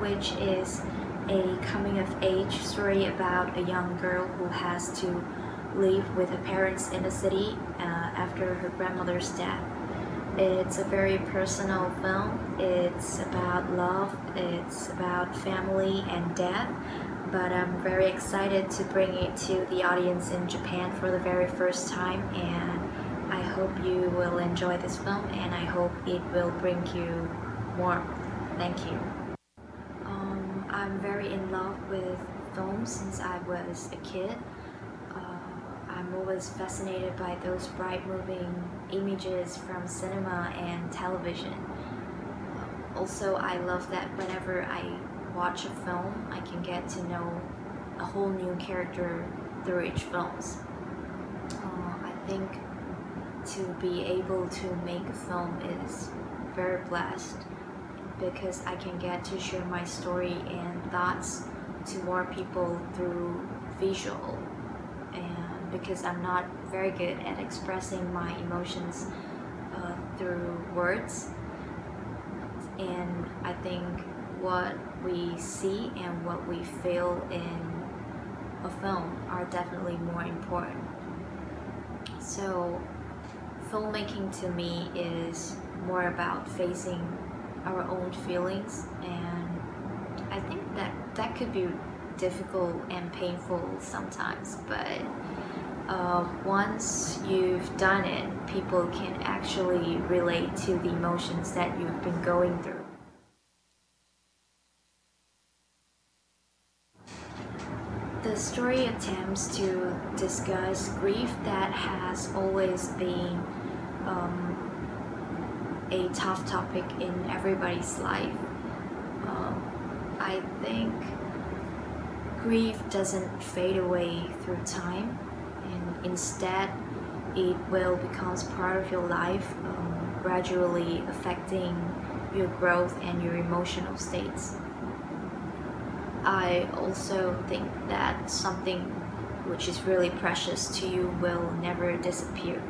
which is a coming-of-age story about a young girl who has to live with her parents in the city after her grandmother's death. It's a very personal film. It's about love, it's about family and death, but I'm very excited to bring it to the audience in Japan for the very first time, and I hope you will enjoy this film, and I hope it will bring you warmth. Thank you. I'm very in love with films since I was a kid. I'm always fascinated by those bright moving images from cinema and television. Also, I love that whenever I watch a film, I can get to know a whole new character through each films. I think to be able to make a film is very blessed because I can get to share my story and thoughts to more people through visual, and because I'm not very good at expressing my emotions through words, and I think what we see and what we feel in a film are definitely more important. So filmmaking to me is more about facing our own feelings, and I think that could be difficult and painful sometimes, but once you've done it, people can actually relate to the emotions that you've been going through. The story attempts to discuss grief that has always been a tough topic in everybody's life. I think grief doesn't fade away through time, and instead it will becomes part of your life, gradually affecting your growth and your emotional states. I also think that something which is really precious to you will never disappear.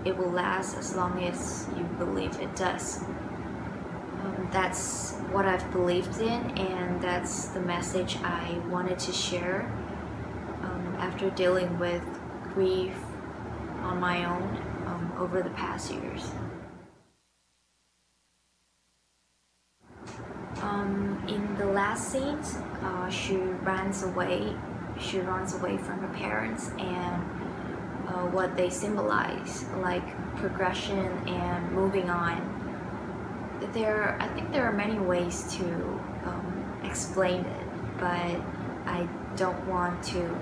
It will last as long as you believe it does. That's what I've believed in, and that's the message I wanted to share after dealing with grief on my own over the past years. In the last scenes, she runs away from her parents and what they symbolize, like progression and moving on. I think there are many ways to explain it, but I don't want to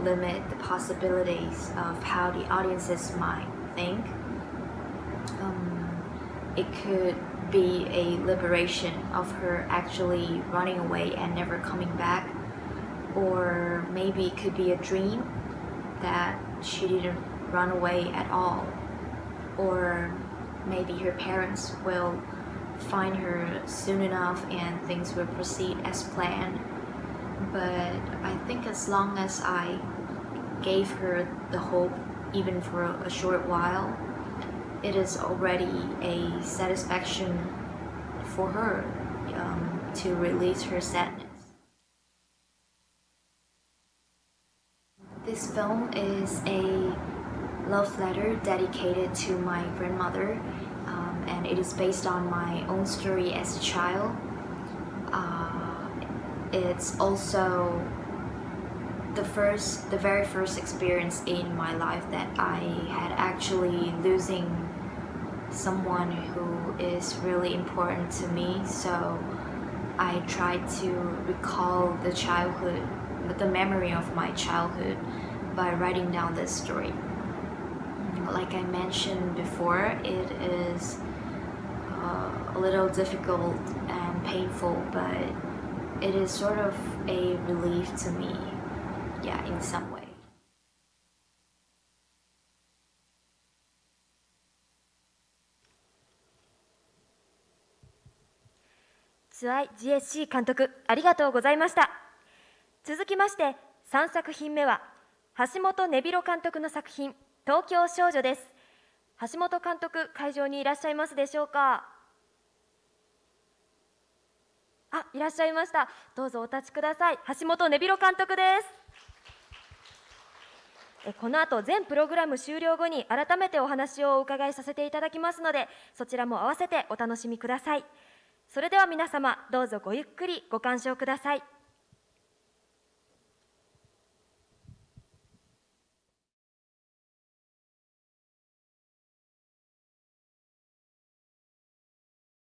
limit the possibilities of how the audiences might think. It could be a liberation of her actually running away and never coming back, or maybe it could be a dream that she didn't run away at all, or maybe her parents will find her soon enough and things will proceed as planned. But I think as long as I gave her the hope, even for a short while, it is already a satisfaction for her to release her sadness. This film is a love letter dedicated to my grandmother, and it is based on my own story as a child. It's also the very first experience in my life that I had actually losing someone who is really important to me. So I tried to recall the memory of my childhood by writing down this story. Like I mentioned before, it is a little difficult and painful, but it is sort of a relief to me, yeah, in some way. ツアイ GSC 監督、ありがとうございました。続きまして3作品目は橋本根弘監督の作品東京少女です。橋本監督、会場にいらっしゃいますでしょうか。あ、いらっしゃいました。どうぞお立ちください。橋本根弘監督です。この後全プログラム終了後に改めてお話をお伺いさせていただきますので、そちらも合わせてお楽しみください。それでは皆様、どうぞごゆっくりご鑑賞ください。